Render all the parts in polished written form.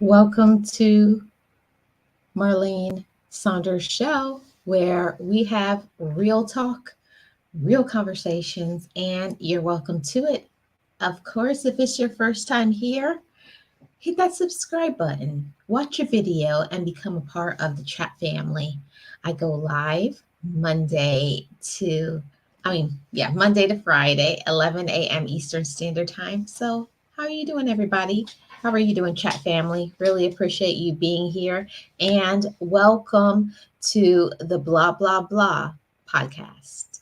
Welcome to Marlene Saunders Show, where we have real talk, real conversations, and you're welcome to it. Of course, if it's your first time here, hit that subscribe button, watch a video, and become a part of the chat family. I go live Monday to Friday, 11 a.m. Eastern Standard Time. So, how are you doing, everybody? How are you doing, chat family? Really appreciate you being here. And welcome to the Blah, Blah, Blah podcast.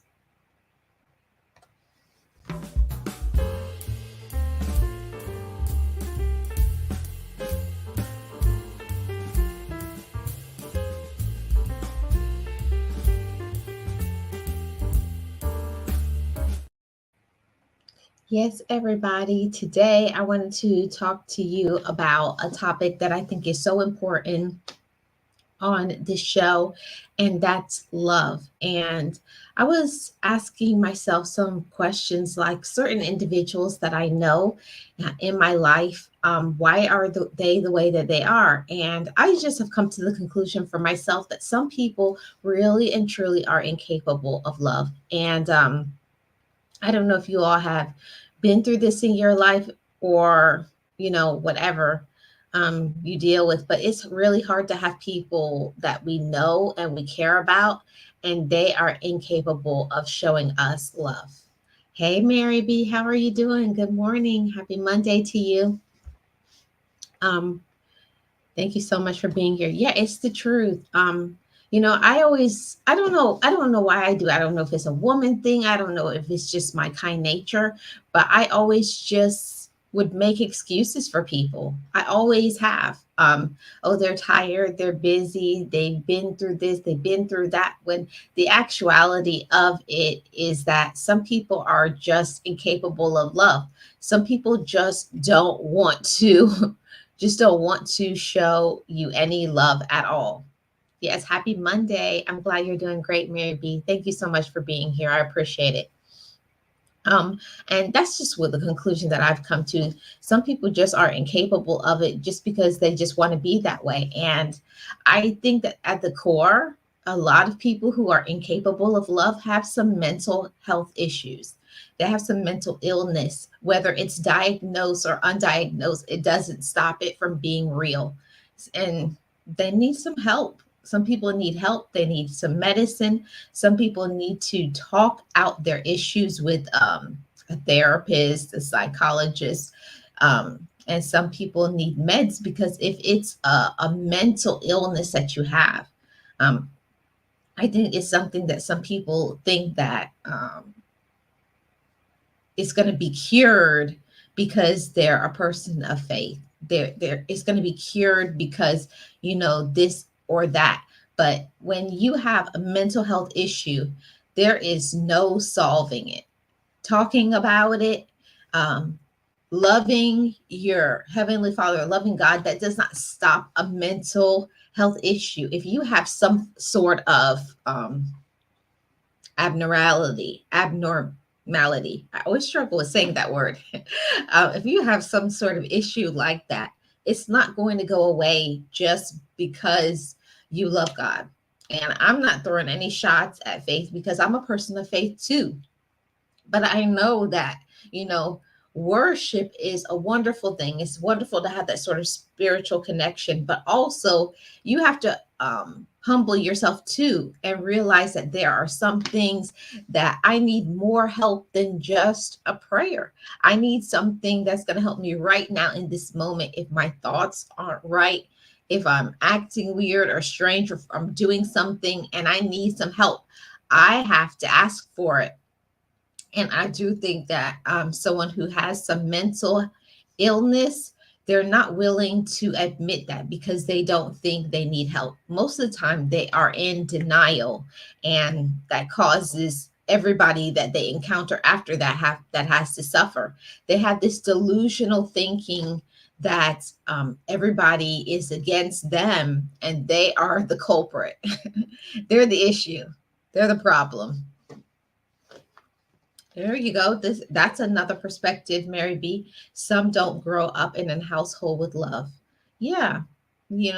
Yes, everybody. Today, I wanted to talk to you about a topic that I think is so important on this show, and that's love. And I was asking myself some questions like certain individuals that I know in my life, why are they the way that they are? And I just have come to the conclusion for myself that some people really and truly are incapable of love. And I don't know if you all have been through this in your life or, whatever you deal with, but it's really hard to have people that we know and we care about, and they are incapable of showing us love. Hey, Mary B., how are you doing? Good morning. Happy Monday to you. Um, Thank you so much for being here. Yeah, it's the truth. I don't know why I do. I don't know if it's a woman thing. I don't know if it's just my kind nature, but I always just would make excuses for people. I always have. Oh, they're tired, they're busy, they've been through this, they've been through that. When the actuality of it is that some people are just incapable of love. Some people just don't want to show you any love at all. Yes, happy Monday. I'm glad you're doing great, Mary B. Thank you so much for being here. I appreciate it. Um, and that's just what the conclusion that I've come to. Some people just are incapable of it just because they just want to be that way. And I think that at the core, a lot of people who are incapable of love have some mental health issues. They have some mental illness, whether it's diagnosed or undiagnosed, it doesn't stop it from being real. And they need some help. Some people need help. They need some medicine. Some people need to talk out their issues with a therapist, a psychologist, and some people need meds because if it's a mental illness that you have, um, I think it's something that some people think that it's going to be cured because they're a person of faith. It's going to be cured because this or that. But when you have a mental health issue, there is no solving it. Talking about it, um, loving your heavenly Father, loving God, that does not stop a mental health issue. If you have some sort of abnormality. I always struggle with saying that word. If you have some sort of issue like that, it's not going to go away just because you love God. And I'm not throwing any shots at faith because I'm a person of faith too. But I know that, you know, worship is a wonderful thing. It's wonderful to have that sort of spiritual connection, but also you have to humble yourself too and realize that there are some things that I need more help than just a prayer. I need something that's going to help me right now in this moment. If my thoughts aren't right, if I'm acting weird or strange, or if I'm doing something and I need some help, I have to ask for it. And I do think that someone who has some mental illness, they're not willing to admit that because they don't think they need help. Most of the time, they are in denial, and that causes everybody that they encounter after that has to suffer. They have this delusional thinking that everybody is against them and they are the culprit. They're the issue. They're the problem. There you go. That's another perspective, Mary B. Some don't grow up in a household with love. Yeah.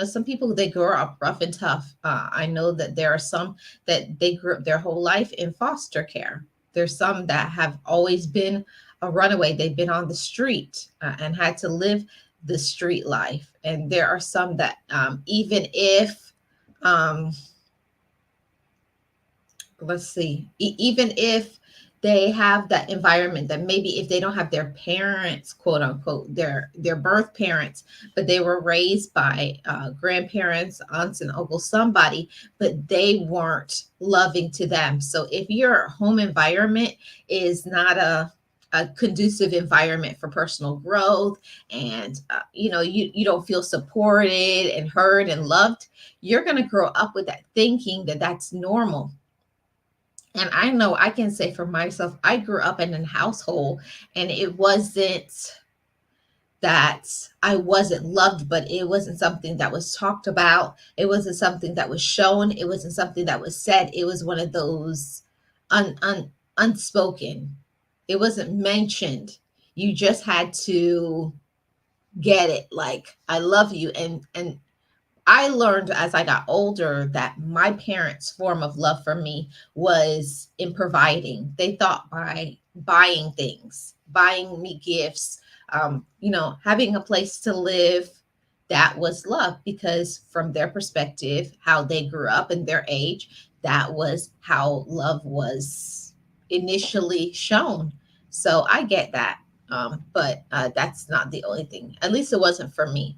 Some people, they grow up rough and tough. I know that there are some that they grew up their whole life in foster care. There's some that have always been a runaway. They've been on the street and had to live the street life. And there are some that, even if, um, let's see, even if they have that environment, that maybe if they don't have their parents, quote unquote, their birth parents, but they were raised by grandparents, aunts and uncles, somebody, but they weren't loving to them. So if your home environment is not a conducive environment for personal growth, and you don't feel supported and heard and loved, you're going to grow up with that thinking that that's normal. And I know I can say for myself, I grew up in a household, and it wasn't that I wasn't loved, but it wasn't something that was talked about. It wasn't something that was shown. It wasn't something that was said. It was one of those unspoken. It wasn't mentioned. You just had to get it. Like, I love you. And I learned as I got older that my parents' form of love for me was in providing. They thought by buying things, buying me gifts, having a place to live, that was love, because from their perspective, how they grew up and their age, that was how love was initially shown. So I get that. But that's not the only thing. At least it wasn't for me.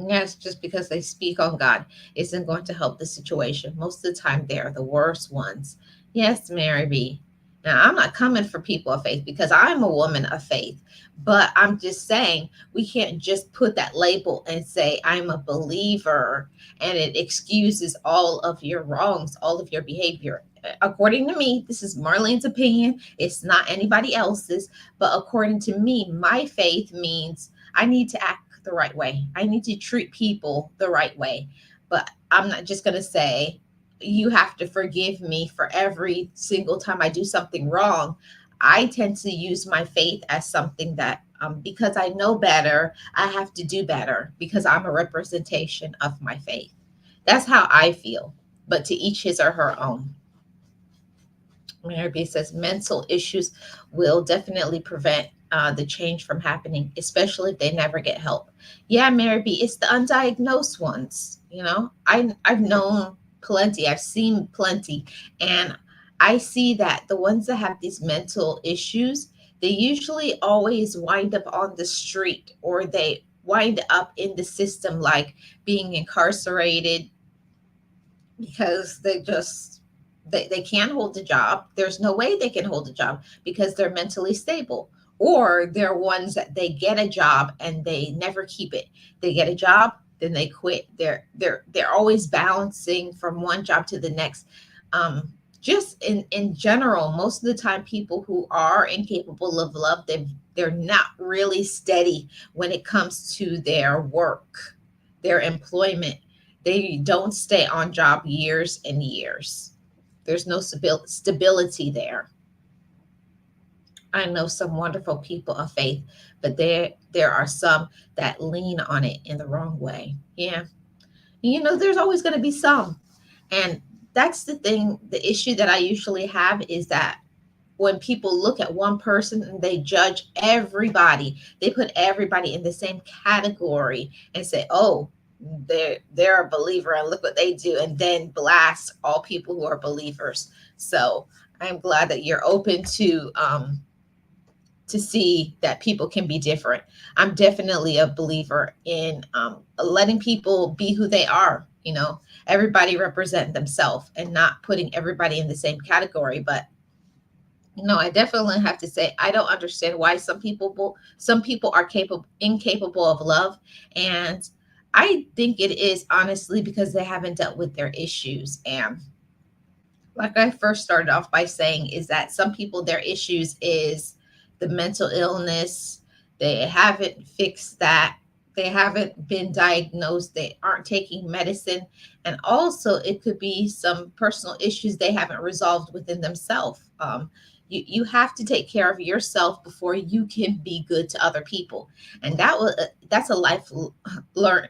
Yes, just because they speak on God isn't going to help the situation. Most of the time, they're the worst ones. Yes, Mary B. Now, I'm not coming for people of faith because I'm a woman of faith, but I'm just saying we can't just put that label and say, I'm a believer, and it excuses all of your wrongs, all of your behavior. According to me, this is Marlene's opinion. It's not anybody else's, but according to me, my faith means I need to act the right way. I need to treat people the right way. But I'm not just going to say, you have to forgive me for every single time I do something wrong. I tend to use my faith as something that, because I know better, I have to do better because I'm a representation of my faith. That's how I feel. But to each his or her own. Mary B says mental issues will definitely prevent the change from happening, especially if they never get help. Yeah, Mary B, it's the undiagnosed ones. I've known plenty. I've seen plenty, and I see that the ones that have these mental issues, they usually always wind up on the street, or they wind up in the system, like being incarcerated, because they can't hold a job. There's no way they can hold a job because they're mentally stable. Or they're ones that they get a job and they never keep it. They get a job, then they quit. They're always bouncing from one job to the next. Just in general, most of the time, people who are incapable of love, they're not really steady when it comes to their work, their employment. They don't stay on job years and years. There's no stability there. I know some wonderful people of faith, but there are some that lean on it in the wrong way. Yeah. There's always going to be some. And that's the thing. The issue that I usually have is that when people look at one person and they judge everybody, they put everybody in the same category and say, oh, they're a believer and look what they do, and then blast all people who are believers. So I'm glad that you're open to see that people can be different. I'm definitely a believer in letting people be who they are. Everybody represent themselves and not putting everybody in the same category. But I definitely have to say I don't understand why some people are capable incapable of love, and I think it is honestly because they haven't dealt with their issues. And like I first started off by saying, is that some people, their issues is the mental illness. They haven't fixed that. They haven't been diagnosed. They aren't taking medicine. And also, it could be some personal issues they haven't resolved within themselves. You have to take care of yourself before you can be good to other people. And that's a learn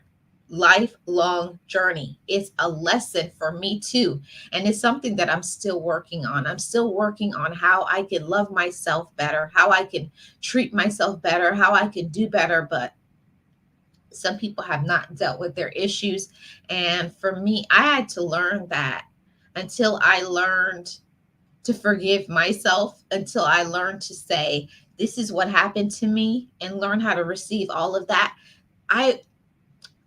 lifelong journey. It's a lesson for me too. And it's something that I'm still working on. I'm still working on how I can love myself better, how I can treat myself better, how I can do better. But some people have not dealt with their issues. And for me, I had to learn that until I learned to forgive myself, until I learned to say, this is what happened to me, and learn how to receive all of that. I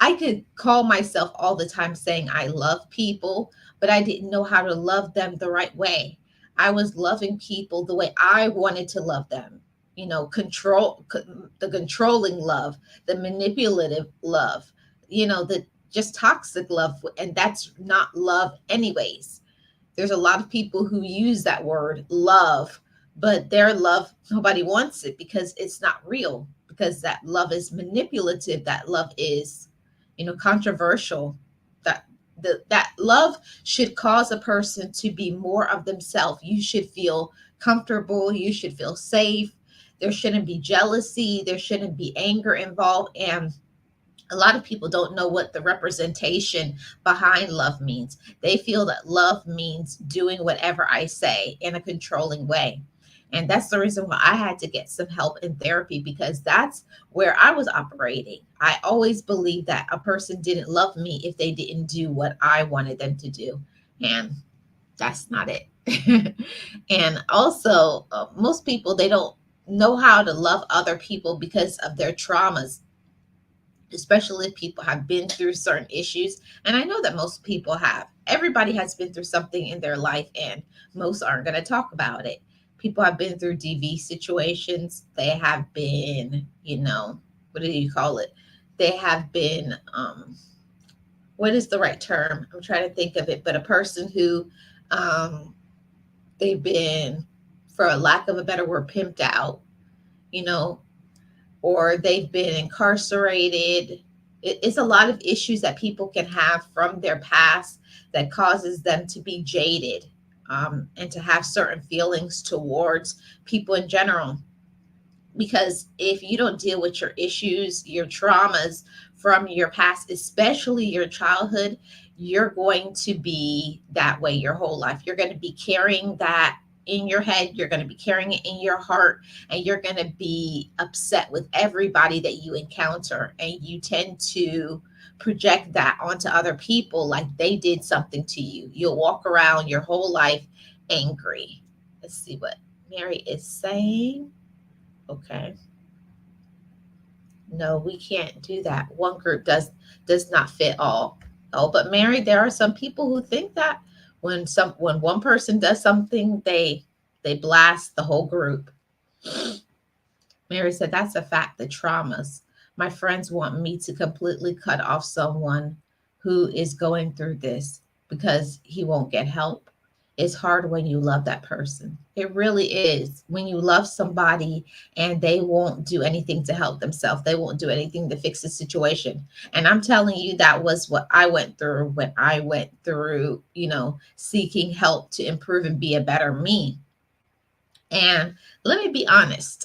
I could call myself all the time saying I love people, but I didn't know how to love them the right way. I was loving people the way I wanted to love them. You know, the controlling love, the manipulative love, the just toxic love. And that's not love, anyways. There's a lot of people who use that word love, but their love, nobody wants it because it's not real, because that love is manipulative. That love is, controversial. That love should cause a person to be more of themselves. You should feel comfortable. You should feel safe. There shouldn't be jealousy. There shouldn't be anger involved. And a lot of people don't know what the representation behind love means. They feel that love means doing whatever I say in a controlling way. And that's the reason why I had to get some help in therapy, because that's where I was operating. I always believed that a person didn't love me if they didn't do what I wanted them to do. And that's not it. And also, most people, they don't know how to love other people because of their traumas, especially if people have been through certain issues. And I know that most people have. Everybody has been through something in their life, and most aren't going to talk about it. People have been through DV situations. They have been, what do you call it? They have been, what is the right term? I'm trying to think of it, but a person who, they've been, for a lack of a better word, pimped out, you know, or they've been incarcerated. It's a lot of issues that people can have from their past that causes them to be jaded, and to have certain feelings towards people in general. Because if you don't deal with your issues, your traumas from your past, especially your childhood, you're going to be that way your whole life. You're going to be carrying that in your head, you're going to be carrying it in your heart, and you're going to be upset with everybody that you encounter. And you tend to project that onto other people like they did something to you. You'll walk around your whole life angry. Let's see what Mary is saying. Okay. No, we can't do that. One group does not fit all. Oh, but Mary, there are some people who think that when one person does something, they blast the whole group. Mary said, that's a fact, the traumas. My friends want me to completely cut off someone who is going through this because he won't get help. It's hard when you love that person. It really is. When you love somebody and they won't do anything to help themselves, they won't do anything to fix the situation. And I'm telling you, that was what I went through when I went through, seeking help to improve and be a better me. And let me be honest,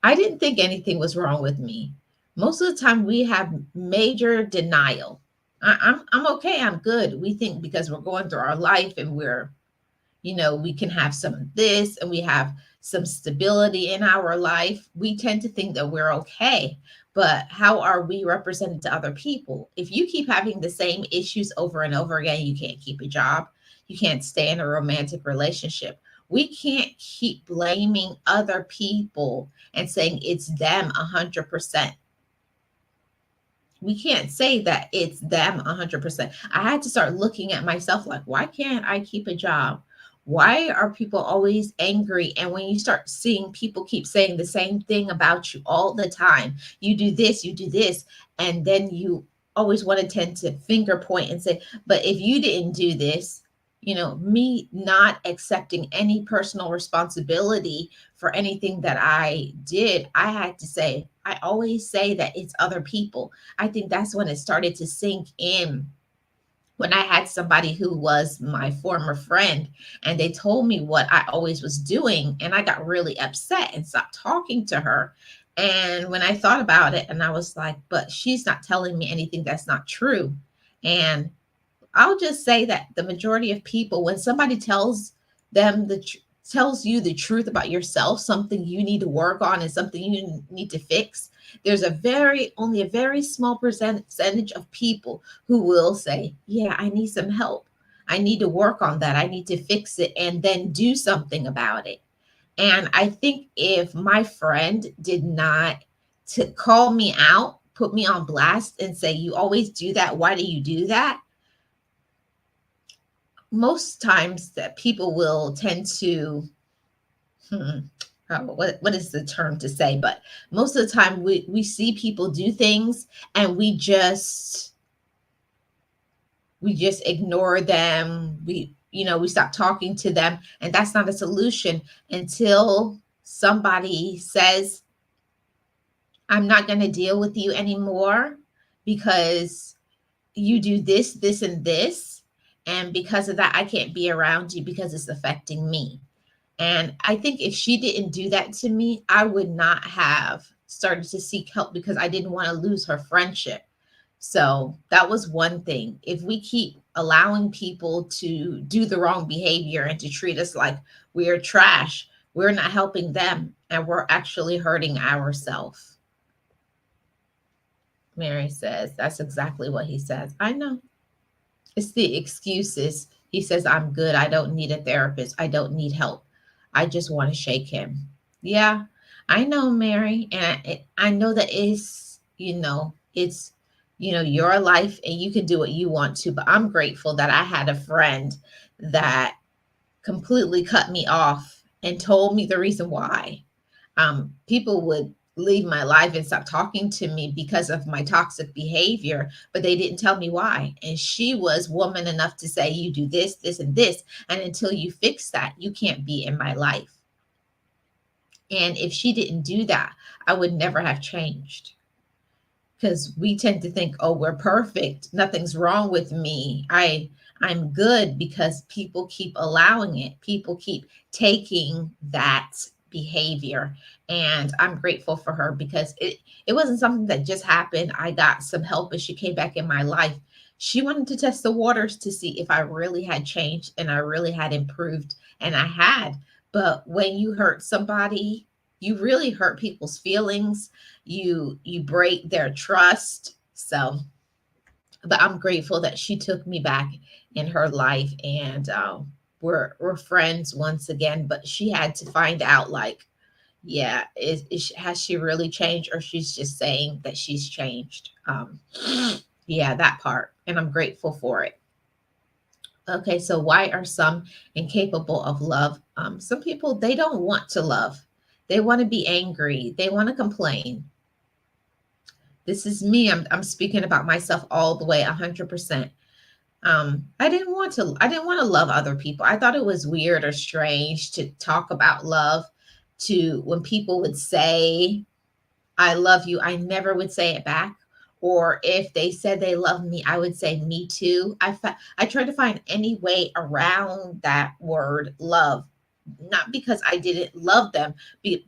I didn't think anything was wrong with me. Most of the time, we have major denial. I'm okay. I'm good. We think because we're going through our life and we can have some of this and we have some stability in our life. We tend to think that we're okay. But how are we represented to other people? If you keep having the same issues over and over again, you can't keep a job. You can't stay in a romantic relationship. We can't keep blaming other people and saying it's them 100%. We can't say that it's them 100%. I had to start looking at myself like, why can't I keep a job? Why are people always angry? And when you start seeing people keep saying the same thing about you all the time, you do this, and then you always want to tend to finger point and say, but if you didn't do this, me not accepting any personal responsibility for anything that I did, I had to say, I always say that it's other people. I think that's when it started to sink in when I had somebody who was my former friend and they told me what I always was doing, and I got really upset and stopped talking to her. And when I thought about it, and I was like, but she's not telling me anything that's not true. And I'll just say that the majority of people, when somebody them tells you the truth about yourself, something you need to work on and something you need to fix, there's only a very small percentage of people who will say, "Yeah, I need some help. I need to work on that. I need to fix it and then do something about it." And I think if my friend did not to call me out, put me on blast and say, "You always do that. Why do you do that?" Most times that people will tend to hmm, what is the term to say, but most of the time we see people do things and we just ignore them. We stop talking to them, and that's not a solution until somebody says, "I'm not going to deal with you anymore because you do this, this, and this. And because of that, I can't be around you because it's affecting me." And I think if she didn't do that to me, I would not have started to seek help because I didn't want to lose her friendship. So that was one thing. If we keep allowing people to do the wrong behavior and to treat us like we're trash, we're not helping them and we're actually hurting ourselves. Mary says, that's exactly what he says. I know. It's the excuses. He says, "I'm good. I don't need a therapist. I don't need help. I just want to shake him." Yeah, I know, Mary. And I know that it's your life and you can do what you want to. But I'm grateful that I had a friend that completely cut me off and told me the reason why. People would leave my life and stop talking to me because of my toxic behavior, but they didn't tell me why. And she was woman enough to say, "You do this, this, and this. And until you fix that, you can't be in my life." And if she didn't do that, I would never have changed, because we tend to think, "Oh, we're perfect, nothing's wrong with me, I'm good," because people keep allowing it, people keep taking that behavior. And I'm grateful for her because it wasn't something that just happened. I got some help and she came back in my life. She wanted to test the waters to see if I really had changed and I really had improved, and I had. But when you hurt somebody, you really hurt people's feelings, you break their trust. So, but I'm grateful that she took me back in her life, and we're friends once again. But she had to find out, like, yeah, has she really changed, or she's just saying that she's changed. Yeah, that part, and I'm grateful for it. Okay, so why are some incapable of love? Some people, they don't want to love. They want to be angry. They want to complain. This is me. I'm speaking about myself all the way 100%. I didn't want to love other people. I thought it was weird or strange to talk about love. To when people would say, "I love you," I never would say it back. Or if they said they love me, I would say, "Me too." I tried to find any way around that word love, not because I didn't love them,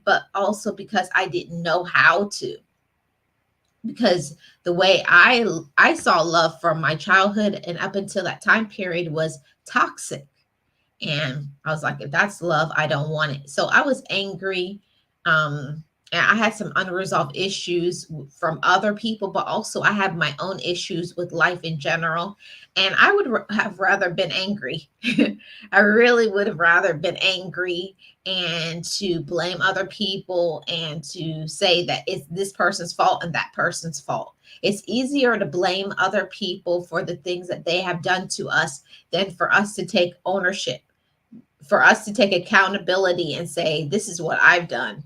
but also because I didn't know how to. Because the way I saw love from my childhood and up until that time period was toxic. And I was like, if that's love, I don't want it. So I was angry. And I had some unresolved issues from other people, but also I had my own issues with life in general. And I would have rather been angry. I really would have rather been angry and to blame other people and to say that it's this person's fault and that person's fault. It's easier to blame other people for the things that they have done to us than for us to take ownership, for us to take accountability and say, "This is what I've done.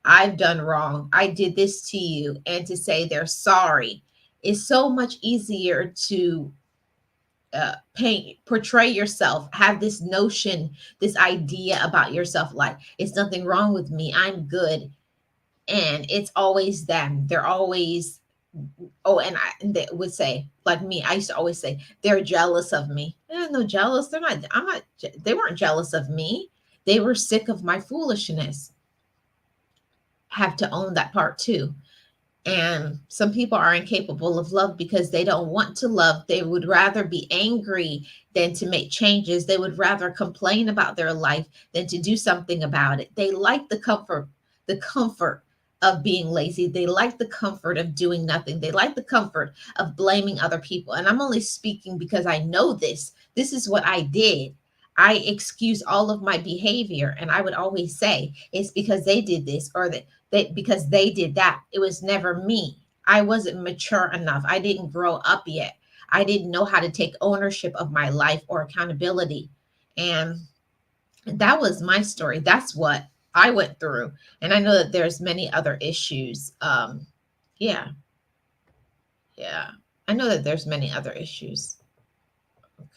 I've done wrong. I did this to you," and to say they're sorry. Is so much easier to portray yourself, have this notion, this idea about yourself, like it's nothing wrong with me, I'm good. And it's always them. They're always Oh, and they would say, like me, I used to always say, they're jealous of me. No jealous. They're not, I'm not, they weren't jealous of me. They were sick of my foolishness. Have to own that part too. And some people are incapable of love because they don't want to love. They would rather be angry than to make changes. They would rather complain about their life than to do something about it. They like the comfort of being lazy. They like the comfort of doing nothing. They like the comfort of blaming other people. And I'm only speaking because I know this. This is what I did. I excuse all of my behavior, and I would always say it's because they did this, or that because they did that. It was never me. I wasn't mature enough. I didn't grow up yet. I didn't know how to take ownership of my life or accountability. And that was my story. That's what I went through. And I know that there's many other issues. Yeah, yeah. I know that there's many other issues.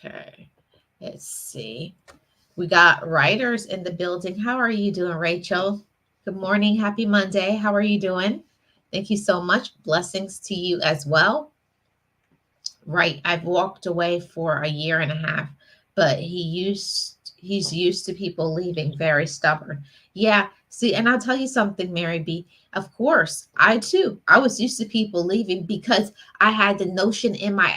Okay. Let's see. We got writers in the building. How are you doing, Rachel? Good morning. Happy Monday. How are you doing? Thank you so much. Blessings to you as well. Right. I've walked away for a year and a half, but he's used to people leaving, very stubborn. Yeah. See, and I'll tell you something, Mary B. Of course, I too. I was used to people leaving because I had the notion in my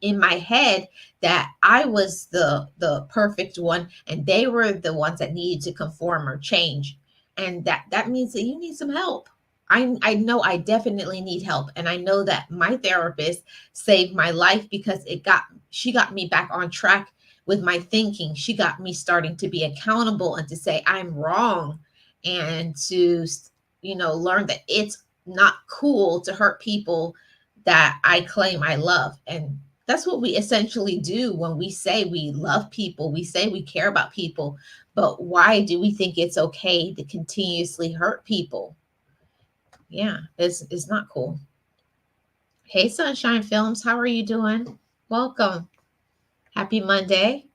in my head that I was the perfect one and they were the ones that needed to conform or change. And that means that you need some help. I know I definitely need help, and I know that my therapist saved my life because she got me back on track with my thinking. She got me starting to be accountable and to say I'm wrong, and to learn that it's not cool to hurt people that I claim I love. And that's what we essentially do when we say we love people, we say we care about people, but why do we think it's okay to continuously hurt people? Yeah, it's not cool. Hey, Sunshine Films, how are you doing? Welcome. Happy Monday.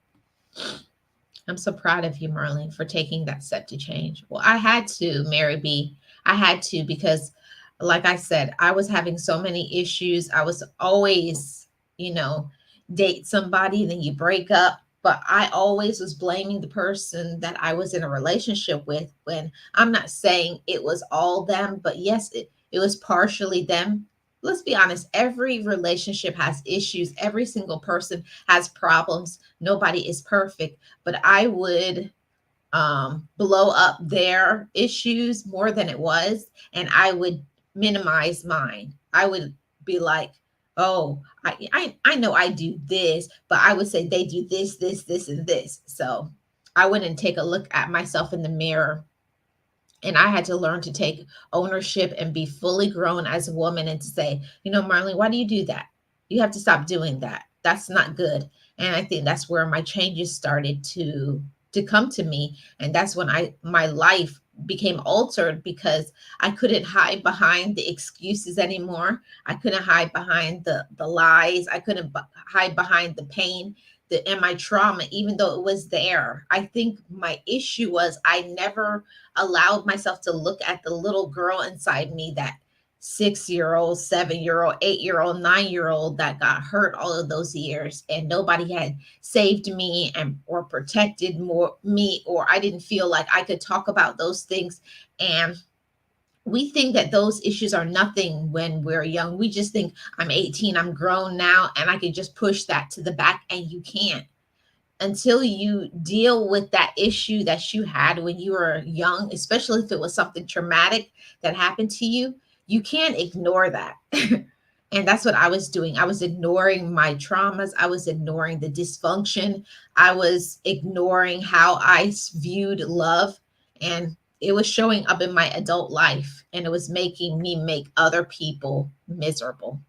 I'm so proud of you, Marlene, for taking that step to change. Well, I had to, Mary B. I had to because, like I said, I was having so many issues. I was always, you know, date somebody, then you break up. But I always was blaming the person that I was in a relationship with, when I'm not saying it was all them, but yes, it was partially them. Let's be honest, every relationship has issues. Every single person has problems. Nobody is perfect, but I would blow up their issues more than it was, and I would minimize mine. I would be like, oh, I know I do this, but I would say they do this, this, and this. So I wouldn't take a look at myself in the mirror, and I had to learn to take ownership and be fully grown as a woman, and to say, Marlene, why do you do that? You have to stop doing that. That's not good. And I think that's where my changes started to come to me. And that's when my life became altered, because I couldn't hide behind the excuses anymore. I couldn't hide behind the lies. I couldn't hide behind the pain and my trauma, even though it was there. I think my issue was I never allowed myself to look at the little girl inside me, that 6-year old, 7-year old, 8-year old, 9-year old that got hurt all of those years, and nobody had saved me and or protected me, or I didn't feel like I could talk about those things. And we think that those issues are nothing when we're young. We just think, I'm 18, I'm grown now, and I can just push that to the back, and you can't. Until you deal with that issue that you had when you were young, especially if it was something traumatic that happened to you, you can't ignore that. And that's what I was doing. I was ignoring my traumas. I was ignoring the dysfunction. I was ignoring how I viewed love. And it was showing up in my adult life, and it was making me make other people miserable.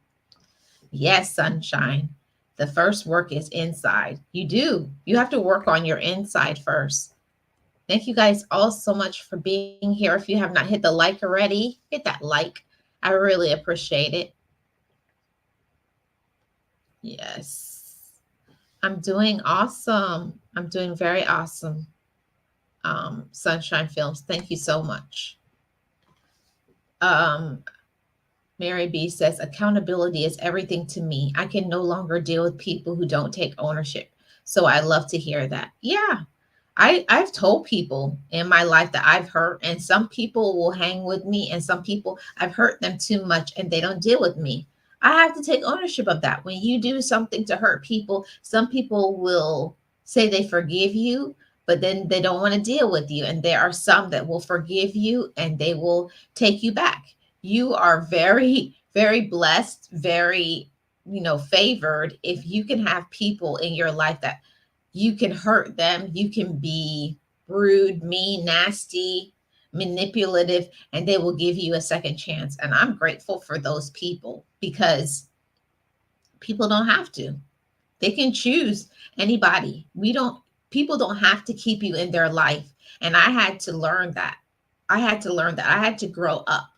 Yes, sunshine. The first work is inside. You do. You have to work on your inside first. Thank you guys all so much for being here. If you have not hit the like already, hit that like. I really appreciate it. Yes. I'm doing awesome. I'm doing very awesome. Sunshine Films, thank you so much. Um, Mary B says, accountability is everything to me. I can no longer deal with people who don't take ownership. So I love to hear that. Yeah. I've told people in my life that I've hurt, and some people will hang with me, and some people I've hurt them too much and they don't deal with me. I have to take ownership of that. When you do something to hurt people, some people will say they forgive you, but then they don't want to deal with you. And there are some that will forgive you and they will take you back. You are very, very blessed, very, favored if you can have people in your life that you can hurt them, you can be rude, mean, nasty, manipulative, and they will give you a second chance. And I'm grateful for those people because people don't have to. They can choose anybody. People don't have to keep you in their life. And I had to learn that. I had to learn that. I had to grow up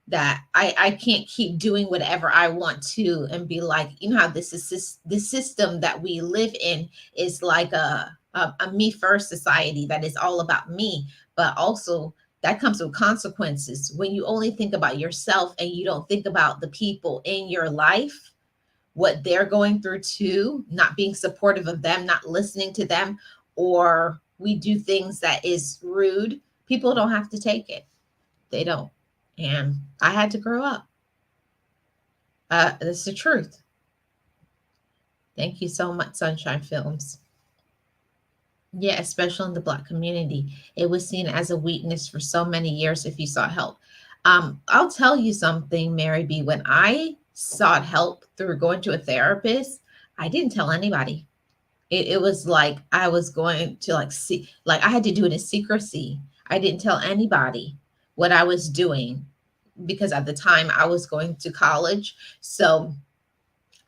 that I can't keep doing whatever I want to and be like, how this system that we live in is like a me first society that is all about me, but also that comes with consequences. When you only think about yourself and you don't think about the people in your life, what they're going through too, not being supportive of them, not listening to them, or we do things that is rude, people don't have to take it. They don't. And I had to grow up. That's the truth. Thank you so much, Sunshine Films. Yeah, especially in the Black community. It was seen as a weakness for so many years if you sought help. I'll tell you something, Mary B. When I sought help through going to a therapist, I didn't tell anybody. It was like I was going to see, like I had to do it in secrecy. I didn't tell anybody what I was doing because at the time I was going to college. So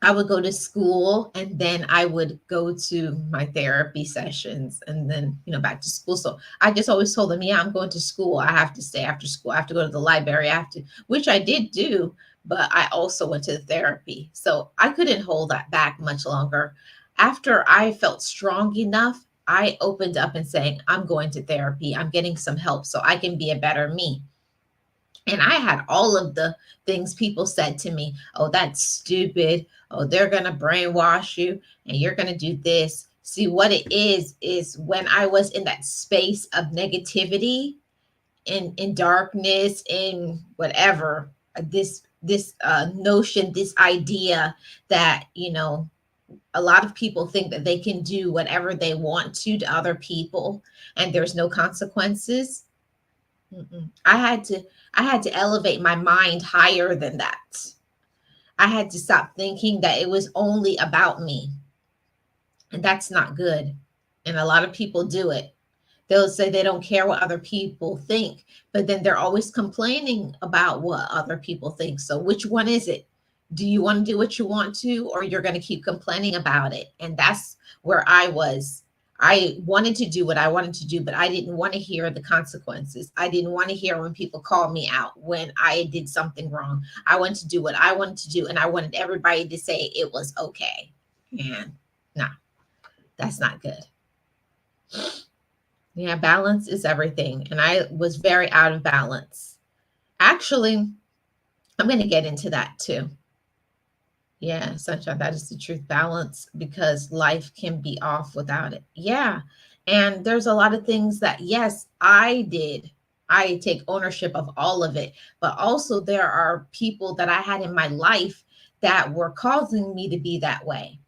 I would go to school and then I would go to my therapy sessions and then, back to school. So I just always told them, yeah, I'm going to school. I have to stay after school. I have to go to the library. I have to, which I did do, but I also went to the therapy. So I couldn't hold that back much longer. After I felt strong enough, I opened up and saying, I'm going to therapy. I'm getting some help so I can be a better me. And I had all of the things people said to me. Oh, that's stupid. Oh, they're going to brainwash you and you're going to do this. See, what it is when I was in that space of negativity, in darkness, in whatever, this notion, this idea that, a lot of people think that they can do whatever they want to other people and there's no consequences. Mm-mm. I had to elevate my mind higher than that. I had to stop thinking that it was only about me. And that's not good. And a lot of people do it. They'll say they don't care what other people think, but then they're always complaining about what other people think. So which one is it? Do you want to do what you want to, or you're going to keep complaining about it? And that's where I was. I wanted to do what I wanted to do, but I didn't want to hear the consequences. I didn't want to hear when people called me out when I did something wrong. I wanted to do what I wanted to do, and I wanted everybody to say it was okay. And no, that's not good. Yeah, balance is everything. And I was very out of balance. Actually, I'm going to get into that too. Yeah, Sunshine, that is the truth. Balance, because life can be off without it. Yeah. And there's a lot of things that, yes, I did. I take ownership of all of it. But also, there are people that I had in my life that were causing me to be that way.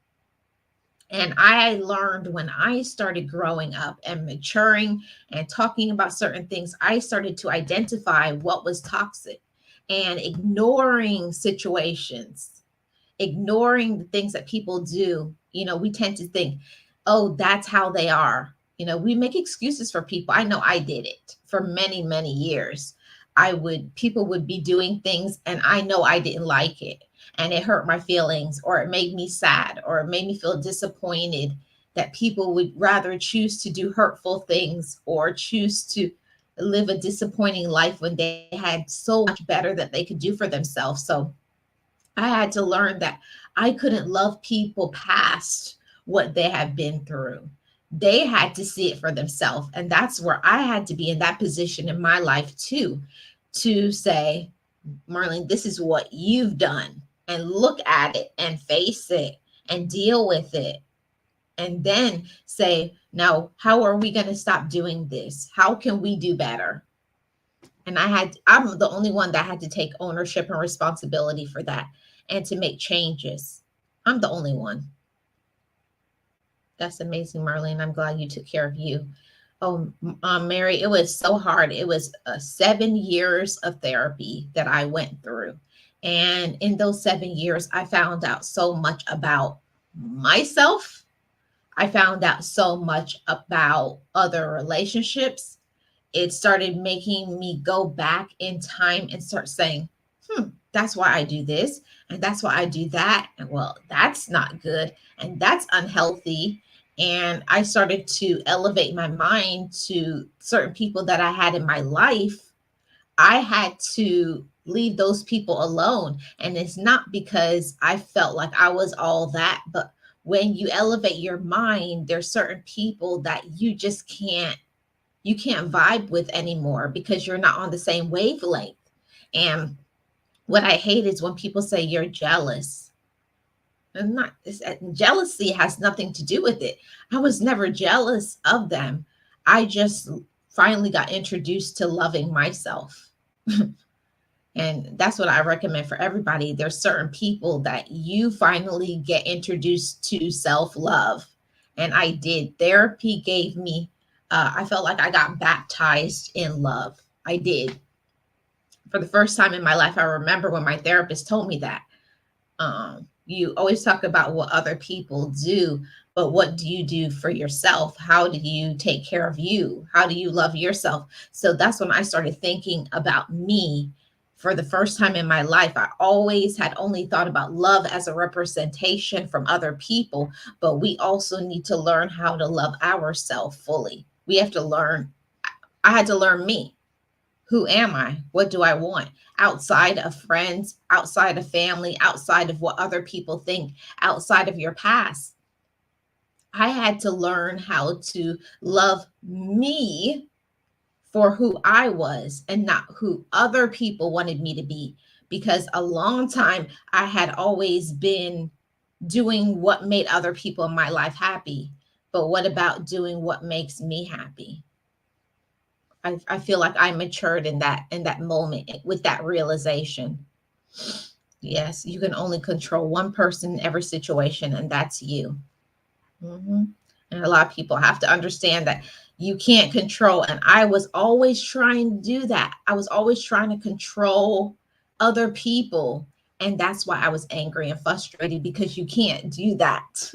And I learned when I started growing up and maturing and talking about certain things, I started to identify what was toxic and ignoring situations, ignoring the things that people do. We tend to think, oh, that's how they are. We make excuses for people. I know I did it for many, many years. People would be doing things and I know I didn't like it and it hurt my feelings or it made me sad or it made me feel disappointed that people would rather choose to do hurtful things or choose to live a disappointing life when they had so much better that they could do for themselves. So I had to learn that I couldn't love people past what they have been through. They had to see it for themselves. And that's where I had to be in that position in my life too, to say, Marlene, this is what you've done, and look at it and face it and deal with it. And then say, now, how are we going to stop doing this? How can we do better? And I'm the only one that had to take ownership and responsibility for that and to make changes. I'm the only one. That's amazing, Marlene. I'm glad you took care of you. Oh, Mary, it was so hard. It was 7 years of therapy that I went through. And in those 7 years, I found out so much about myself. I found out so much about other relationships. It started making me go back in time and start saying, that's why I do this. And that's why I do that. And well, that's not good. And that's unhealthy. And I started to elevate my mind to certain people that I had in my life. I had to leave those people alone. And it's not because I felt like I was all that, but when you elevate your mind, there's certain people that you can't vibe with anymore because you're not on the same wavelength. And what I hate is when people say you're jealous. I'm not. Jealousy has nothing to do with it. I was never jealous of them. I just finally got introduced to loving myself. And that's what I recommend for everybody. There's certain people that you finally get introduced to self-love. And I did. Therapy gave me, I felt like I got baptized in love. I did. For the first time in my life, I remember when my therapist told me that. You always talk about what other people do, but what do you do for yourself? How do you take care of you? How do you love yourself? So that's when I started thinking about me. For the first time in my life, I always had only thought about love as a representation from other people, but we also need to learn how to love ourselves fully. We have to learn. I had to learn me. Who am I? What do I want? Outside of friends, outside of family, outside of what other people think, outside of your past. I had to learn how to love me for who I was and not who other people wanted me to be. Because a long time I had always been doing what made other people in my life happy. But what about doing what makes me happy? I feel like I matured in that moment with that realization. Yes, you can only control one person in every situation, and that's you. hmm And a lot of people have to understand that you can't control. And I was always trying to do that. I was always trying to control other people. And that's why I was angry and frustrated because you can't do that.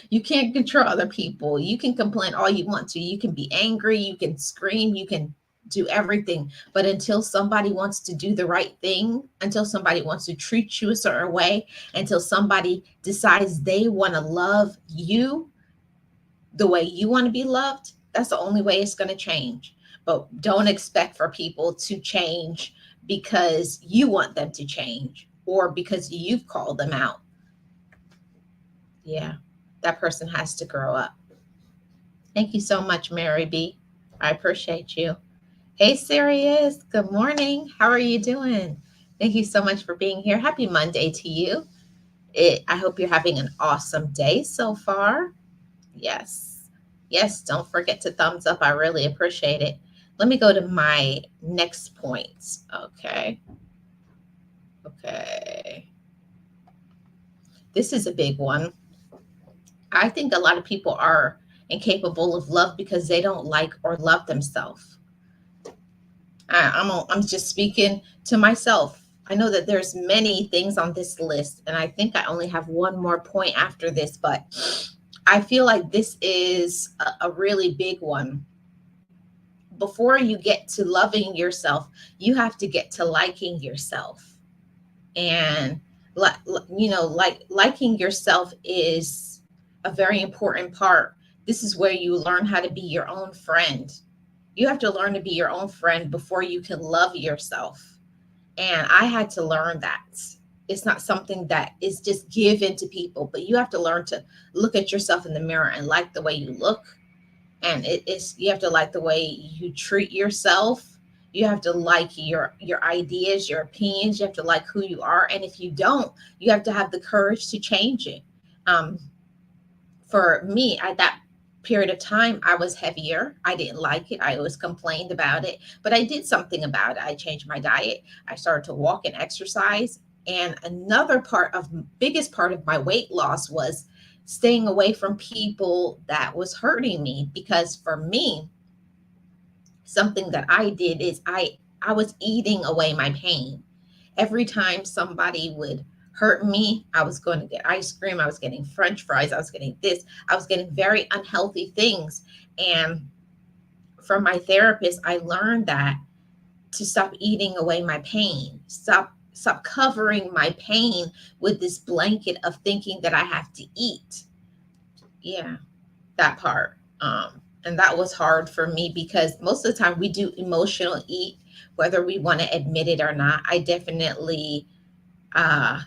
You can't control other people. You can complain all you want to. You can be angry. You can scream. You can do everything. But until somebody wants to do the right thing, until somebody wants to treat you a certain way, until somebody decides they want to love you the way you want to be loved, that's the only way it's going to change. But don't expect for people to change because you want them to change or because you've called them out. Yeah, that person has to grow up. Thank you so much, Mary B. I appreciate you. Hey, Sirius. Good morning. How are you doing? Thank you so much for being here. Happy Monday to you. I hope you're having an awesome day so far. Yes. Yes. Don't forget to thumbs up. I really appreciate it. Let me go to my next point. Okay. Okay. This is a big one. I think a lot of people are incapable of love because they don't like or love themselves. I'm just speaking to myself. I know that there's many things on this list, and I think I only have one more point after this, but I feel like this is a really big one. Before you get to loving yourself, you have to get to liking yourself. And like liking yourself is a very important part. This is where you learn how to be your own friend. You have to learn to be your own friend before you can love yourself. And I had to learn that. It's not something that is just given to people, but you have to learn to look at yourself in the mirror and like the way you look. And you have to like the way you treat yourself. You have to like your ideas, your opinions. You have to like who you are, and if you don't, you have to have the courage to change it. Um, for me, at that period of time, I was heavier. I didn't like it. I always complained about it, but I did something about it. I changed my diet. I started to walk and exercise. And another part of biggest part of my weight loss was staying away from people that was hurting me, because for me, something that I did is I was eating away my pain. Every time somebody would hurt me, I was going to get ice cream, I was getting french fries, I was getting this, I was getting very unhealthy things. And from my therapist, I learned that to stop eating away my pain, stop covering my pain with this blanket of thinking that I have to eat. Yeah, that part. And that was hard for me because most of the time we do emotional eat, whether we want to admit it or not. I definitely, uh,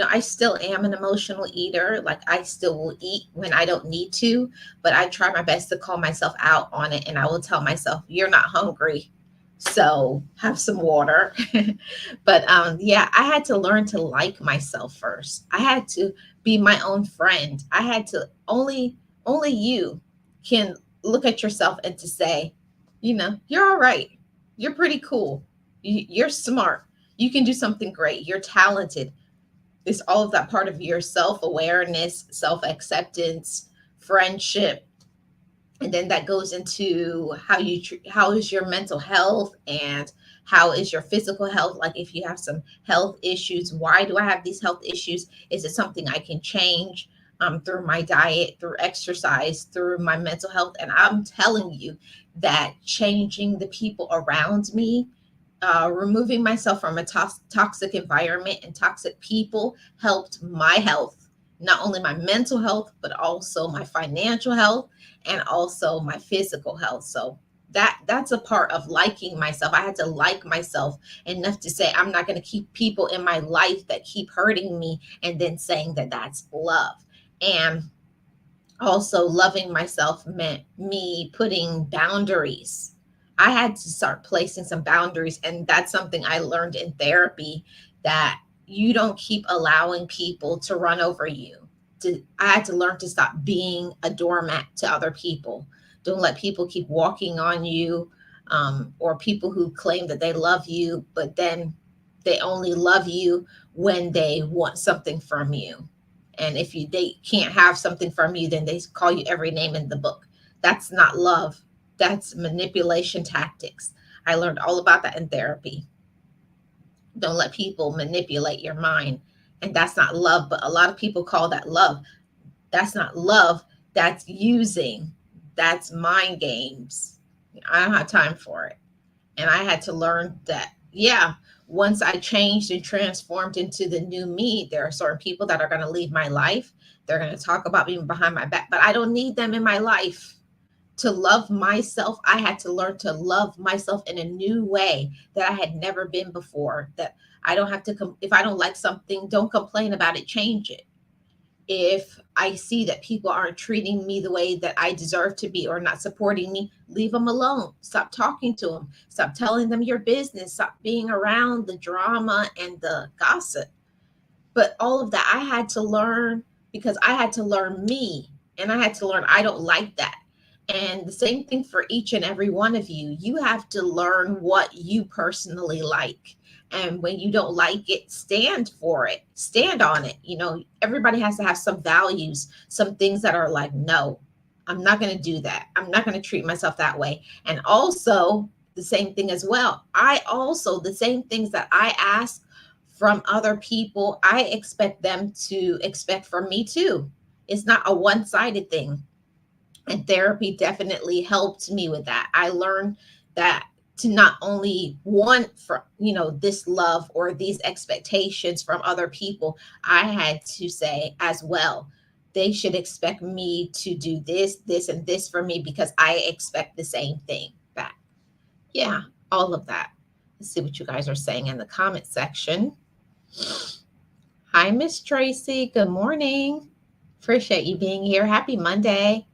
I still am an emotional eater. Like I still will eat when I don't need to, but I try my best to call myself out on it. And I will tell myself, you're not hungry. So have some water. But yeah, I had to learn to like myself first. I had to be my own friend. I had to only you can look at yourself and to say, you're all right. You're pretty cool. You're smart. You can do something great. You're talented. It's all of that part of your self awareness, self acceptance, friendship, and then that goes into how is your mental health, and how is your physical health. Like if you have some health issues, why do I have these health issues? Is it something I can change, through my diet, through exercise, through my mental health? And I'm telling you that changing the people around me, removing myself from a toxic environment and toxic people, helped my health, not only my mental health, but also my financial health and also my physical health. So that's a part of liking myself. I had to like myself enough to say I'm not going to keep people in my life that keep hurting me and then saying that that's love. And also loving myself meant me putting boundaries. I had to start placing some boundaries, and that's something I learned in therapy, that you don't keep allowing people to run over you. I had to learn to stop being a doormat to other people. Don't let people keep walking on you, or people who claim that they love you, but then they only love you when they want something from you. And if they can't have something from you, then they call you every name in the book. That's not love. That's manipulation tactics. I learned all about that in therapy. Don't let people manipulate your mind. And that's not love, but a lot of people call that love. That's not love. That's using. That's mind games. I don't have time for it. And I had to learn that, yeah, once I changed and transformed into the new me, there are certain people that are going to leave my life. They're going to talk about me behind my back, but I don't need them in my life. To love myself, I had to learn to love myself in a new way that I had never been before. That I don't have to, if I don't like something, don't complain about it, change it. If I see that people aren't treating me the way that I deserve to be or not supporting me, leave them alone. Stop talking to them. Stop telling them your business. Stop being around the drama and the gossip. But all of that I had to learn, because I had to learn me, and I had to learn I don't like that. And the same thing for each and every one of you. You have to learn what you personally like. And when you don't like it, stand for it, stand on it. Everybody has to have some values, some things that are like, no, I'm not going to do that. I'm not going to treat myself that way. And also, the same thing as well. The same things that I ask from other people, I expect them to expect from me too. It's not a one sided thing. And therapy definitely helped me with that. I learned that to not only want for this love or these expectations from other people, I had to say as well, they should expect me to do this and this for me, because I expect the same thing back. Yeah, all of that. Let's see what you guys are saying in the comment section. Hi, Miss Tracy. Good morning. Appreciate you being here. Happy Monday.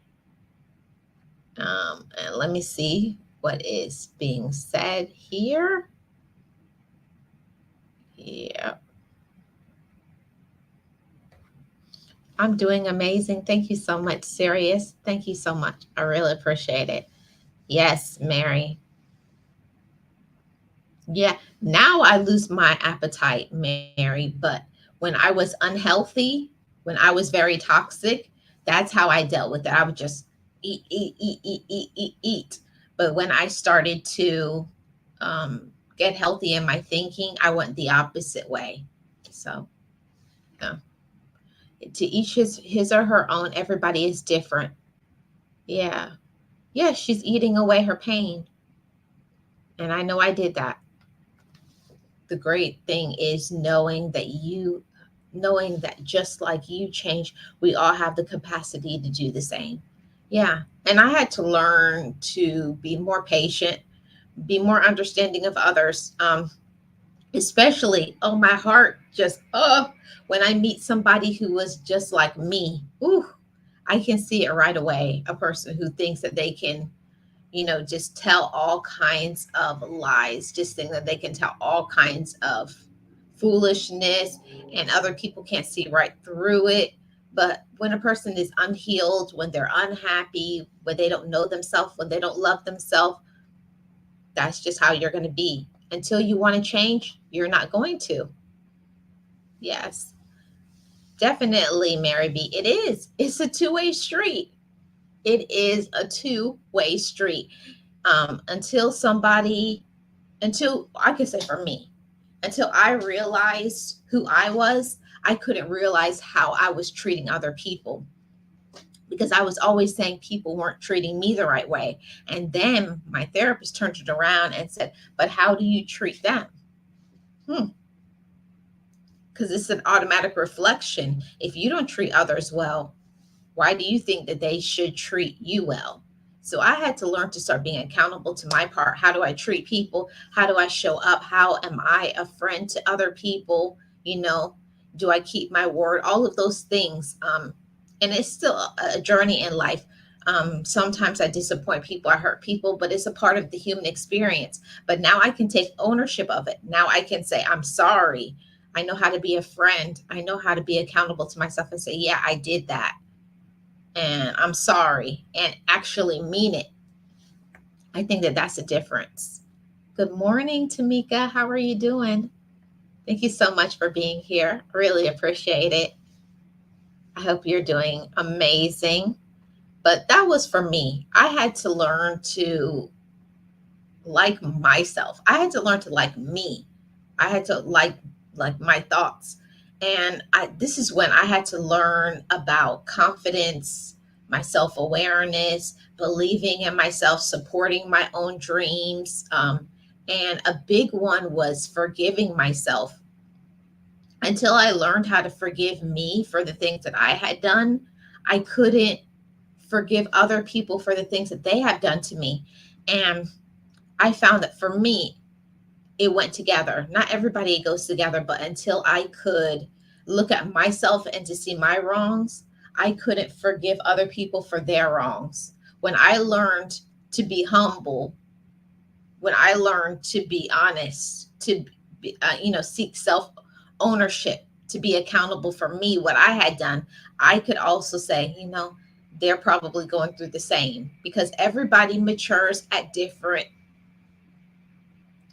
And let me see. what is being said here. Yeah, I'm doing amazing. Thank you so much, Sirius. Thank you so much. I really appreciate it. Yes, Mary. Yeah, now I lose my appetite, Mary, but when I was unhealthy, when I was very toxic, that's how I dealt with it. I would just eat, eat, eat, eat, eat, eat, eat. But when I started to get healthy in my thinking, I went the opposite way. So, yeah. To each his or her own. Everybody is different. Yeah, yeah. She's eating away her pain, and I know I did that. The great thing is knowing that just like you change, we all have the capacity to do the same. Yeah, and I had to learn to be more patient, be more understanding of others, especially, oh, my heart just, oh, when I meet somebody who was just like me. Ooh, I can see it right away. A person who thinks that they can, just tell all kinds of lies, just think that they can tell all kinds of foolishness, and other people can't see right through it. But when a person is unhealed, when they're unhappy, when they don't know themselves, when they don't love themselves, that's just how you're going to be. Until you want to change, you're not going to. Yes, definitely, Mary B. It is. It's a two-way street. It is a two-way street. Until somebody, until I can say for me, until I realized who I was, I couldn't realize how I was treating other people, because I was always saying people weren't treating me the right way. And then my therapist turned it around and said, but how do you treat them? Hmm. Because it's an automatic reflection. If you don't treat others well, why do you think that they should treat you well? So I had to learn to start being accountable to my part. How do I treat people? How do I show up? How am I a friend to other people? You know, do I keep my word? All of those things. And it's still a journey in life. Sometimes I disappoint people, I hurt people, but it's a part of the human experience. But now I can take ownership of it. Now I can say, I'm sorry. I know how to be a friend. I know how to be accountable to myself and say, yeah, I did that, and I'm sorry, and actually mean it. I think that that's a difference. Good morning, Tamika. How are you doing? Thank you so much for being here. Really appreciate it. I hope you're doing amazing. But that was for me. I had to learn to like myself. I had to learn to like me. I had to like my thoughts. And this is when I had to learn about confidence, my self-awareness, believing in myself, supporting my own dreams. And a big one was forgiving myself. Until I learned how to forgive me for the things that I had done, I couldn't forgive other people for the things that they have done to me. And I found that for me, it went together. Not everybody goes together, but until I could look at myself and to see my wrongs, I couldn't forgive other people for their wrongs. When I learned to be humble, when I learned to be honest, to seek self ownership, to be accountable for me, what I had done, I could also say, they're probably going through the same, because everybody matures at different,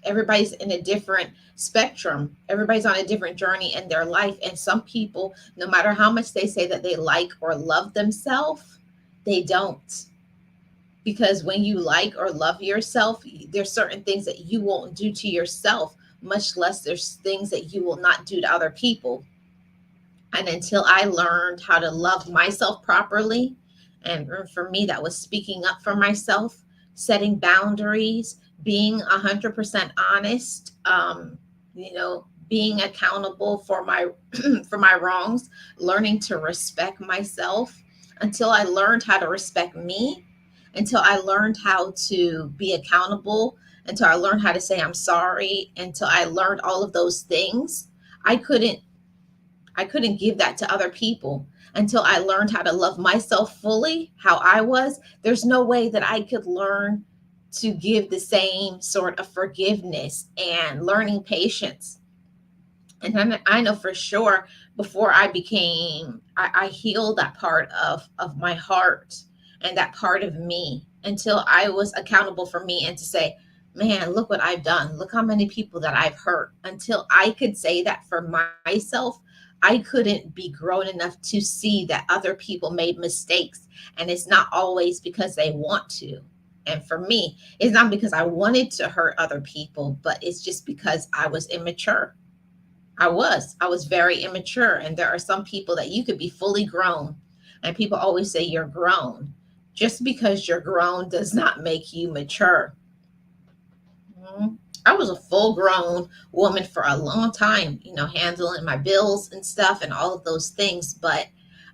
everybody's in a different spectrum, everybody's on a different journey in their life. And some people, no matter how much they say that they like or love themselves, they don't. Because when you like or love yourself, there's certain things that you won't do to yourself, much less there's things that you will not do to other people. And until I learned how to love myself properly, and for me, that was speaking up for myself, setting boundaries, being 100% honest, being accountable for my for my wrongs, learning to respect myself. Until I learned how to respect me, until I learned how to be accountable, until I learned how to say I'm sorry, until I learned all of those things, I couldn't I couldn't give that to other people. Until I learned how to love myself fully, how I was. There's no way that I could learn to give the same sort of forgiveness and learning patience. And then I know for sure before I healed that part of my heart and that part of me until I was accountable for me and to say, man, look what I've done. Look how many people that I've hurt. Until I could say that for myself, I couldn't be grown enough to see that other people made mistakes. And it's not always because they want to. And for me, it's not because I wanted to hurt other people, but it's just because I was immature. I was very immature. And there are some people that you could be fully grown. And people always say you're grown. Just because you're grown does not make you mature. Mhm. I was a full grown woman for a long time, handling my bills and stuff and all of those things. But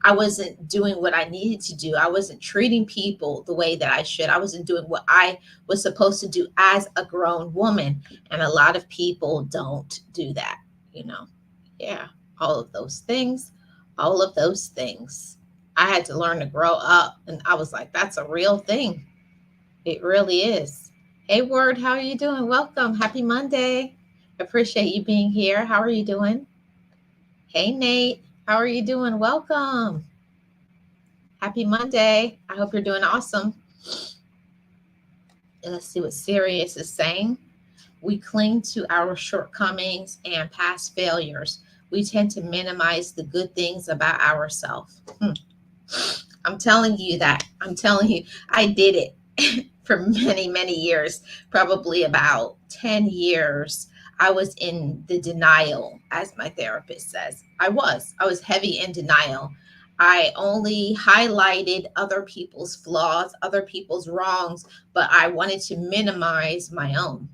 I wasn't doing what I needed to do. I wasn't treating people the way that I should. I wasn't doing what I was supposed to do as a grown woman. And a lot of people don't do that, you know. Yeah, all of those things, all of those things. I had to learn to grow up. And I was like, that's a real thing. It really is. Hey, Word, how are you doing? Welcome. Happy Monday. Appreciate you being here. How are you doing? Hey, Nate, how are you doing? Welcome. Happy Monday. I hope you're doing awesome. Let's see what Sirius is saying. We cling to our shortcomings and past failures. We tend to minimize the good things about ourselves. I'm telling you that. I'm telling you, I did it for many, many years, probably about 10 years. I was in the denial, as my therapist says. I was heavy in denial. I only highlighted other people's flaws, other people's wrongs, but I wanted to minimize my own.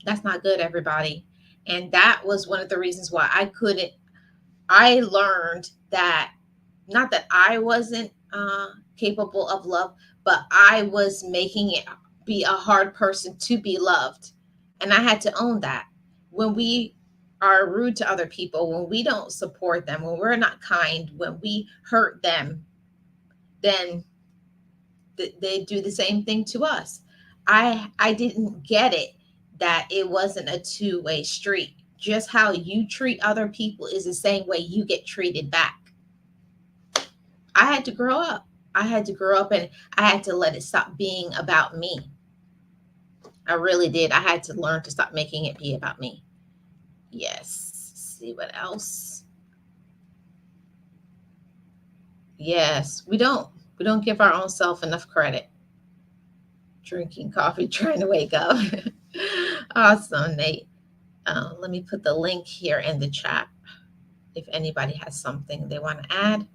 That's not good, everybody. And that was one of the reasons why I learned that not that I wasn't capable of love, but I was making it be a hard person to be loved. And I had to own that. When we are rude to other people, when we don't support them, when we're not kind, when we hurt them, then they do the same thing to us. I didn't get it that it wasn't a two-way street. Just how you treat other people is the same way you get treated back. I had to grow up. I had to grow up and I had to let it stop being about me. I really did. I had to learn to stop making it be about me. Yes. Let's see what else. Yes, we don't give our own self enough credit. Drinking coffee, trying to wake up. Awesome, Nate. Let me put the link here in the chat. If anybody has something they want to add,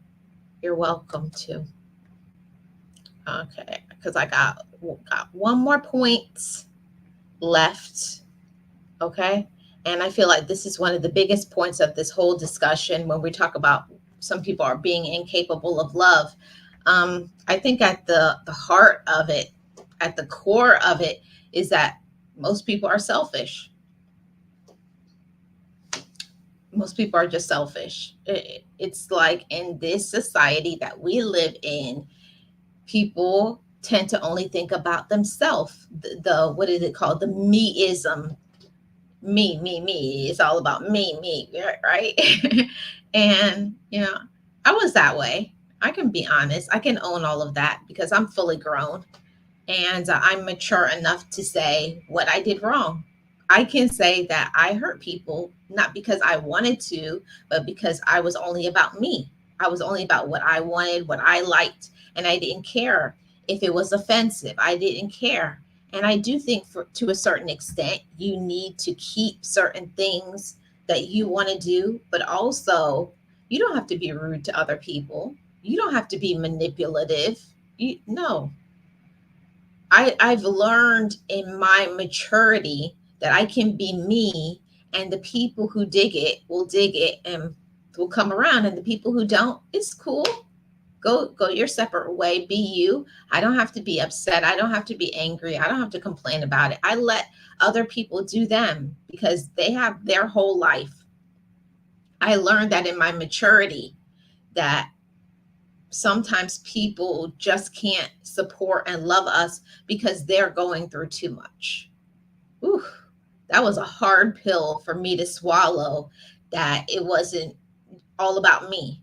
you're welcome to. Okay, because I got one more point left. Okay, and I feel like this is one of the biggest points of this whole discussion when we talk about some people are being incapable of love. I think at the heart of it, at the core of it, is that most people are selfish. Most people are just selfish. It's like in this society that we live in, people tend to only think about themselves. The what is it called? The meism. Me. It's all about me, right? And I was that way. I can be honest. I can own all of that because I'm fully grown and I'm mature enough to say what I did wrong. I can say that I hurt people not because I wanted to, but because I was only about me. I was only about what I wanted, what I liked, and I didn't care if it was offensive. I didn't care. And I do think to a certain extent, you need to keep certain things that you want to do, but also you don't have to be rude to other people. You don't have to be manipulative. No, I've learned in my maturity that I can be me, and the people who dig it and will come around, and the people who don't, it's cool. Go your separate way. Be you. I don't have to be upset. I don't have to be angry. I don't have to complain about it. I let other people do them because they have their whole life. I learned that in my maturity that sometimes people just can't support and love us because they're going through too much. Ooh, that was a hard pill for me to swallow, that it wasn't all about me.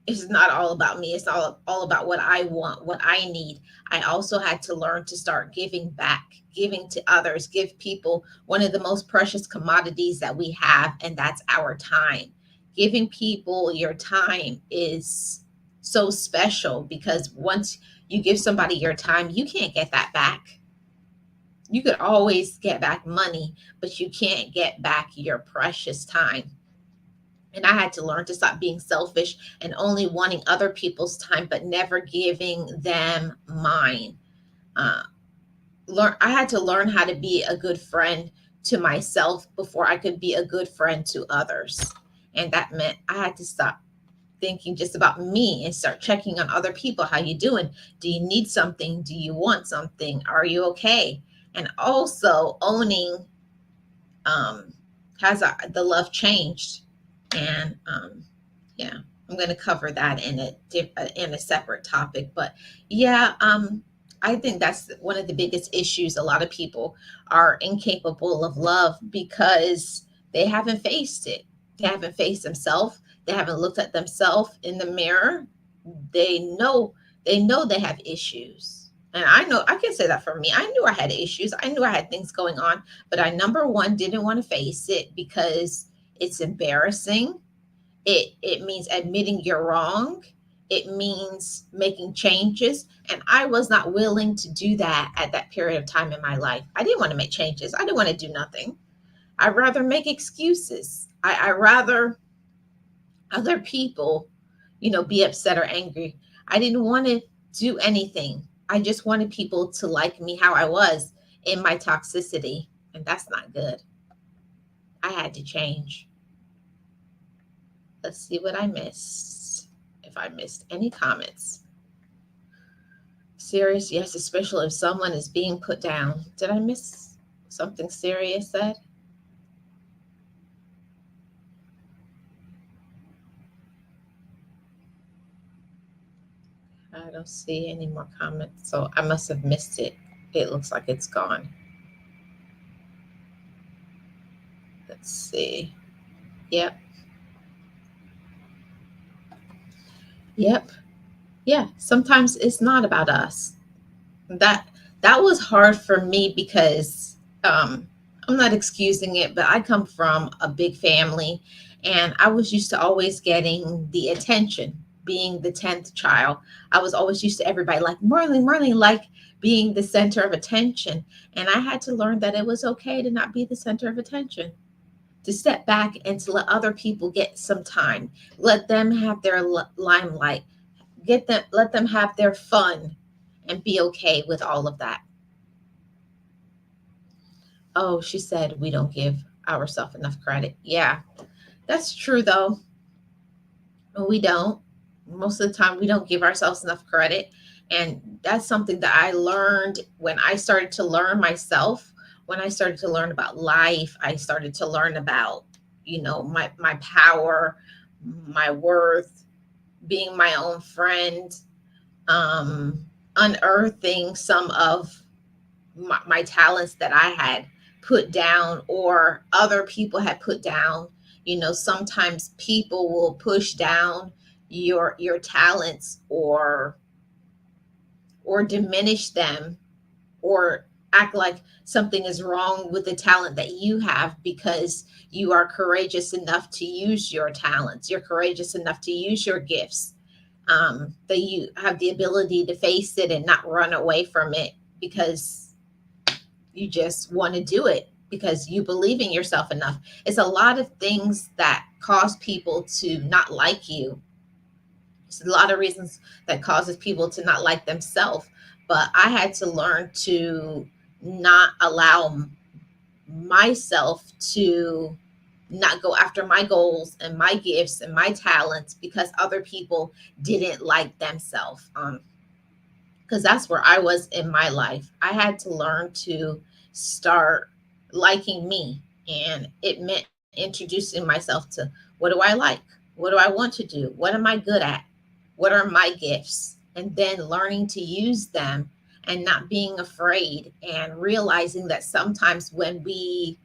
It's not all about me. It's all about what I want, what I need. I also had to learn to start giving back, giving to others, give people one of the most precious commodities that we have, and that's our time. Giving people your time is so special, because once you give somebody your time, you can't get that back. You could always get back money, but you can't get back your precious time. And I had to learn to stop being selfish and only wanting other people's time, but never giving them mine. Uh, I had to learn how to be a good friend to myself before I could be a good friend to others. And that meant I had to stop thinking just about me and start checking on other people. How you doing? Do you need something? Do you want something? Are you okay? And also owning, um, the love changed? And yeah, I'm going to cover that in a separate topic. But yeah, I think that's one of the biggest issues. A lot of people are incapable of love because they haven't faced it. They haven't faced themselves. They haven't looked at themselves in the mirror. They know they have issues. And I know I can say that for me. I knew I had issues. I knew I had things going on, but I, number one, didn't want to face it because it's embarrassing. It means admitting you're wrong. It means making changes. And I was not willing to do that at that period of time in my life. I didn't want to make changes. I didn't want to do nothing. I'd rather make excuses. I rather other people, be upset or angry. I didn't want to do anything. I just wanted people to like me how I was in my toxicity. And that's not good. I had to change. Let's see what I missed. If I missed any comments. Serious, yes, especially if someone is being put down. Did I miss something serious said? I don't see any more comments, so I must have missed it. It looks like it's gone. Let's see. Yep. Yep. Yeah. Sometimes it's not about us. that that was hard for me because, I'm not excusing it, but I come from a big family, and I was used to always getting the attention, being the 10th child. I was always used to everybody like Marlene, Marlene, like being the center of attention. And I had to learn that it was okay to not be the center of attention, to step back and to let other people get some time, let them have their limelight, let them have their fun, and be okay with all of that. Oh, she said we don't give ourselves enough credit. Yeah, that's true though. We don't. Most of the time, we don't give ourselves enough credit. And that's something that I learned when I started to learn myself. When I started to learn about life, I started to learn about, my power, my worth, being my own friend, um, unearthing some of my talents that I had put down or other people had put down. Sometimes people will push down your talents, or diminish them, or act like something is wrong with the talent that you have, because you are courageous enough to use your talents. You're courageous enough to use your gifts, that you have the ability to face it and not run away from it because you just want to do it, because you believe in yourself enough. It's a lot of things that cause people to not like you. It's a lot of reasons that causes people to not like themselves. But I had to learn to not allow myself to not go after my goals and my gifts and my talents because other people didn't like themselves. Because that's where I was in my life. I had to learn to start liking me, and it meant introducing myself to, what do I like? What do I want to do? What am I good at? What are my gifts? And then learning to use them and not being afraid, and realizing that sometimes when we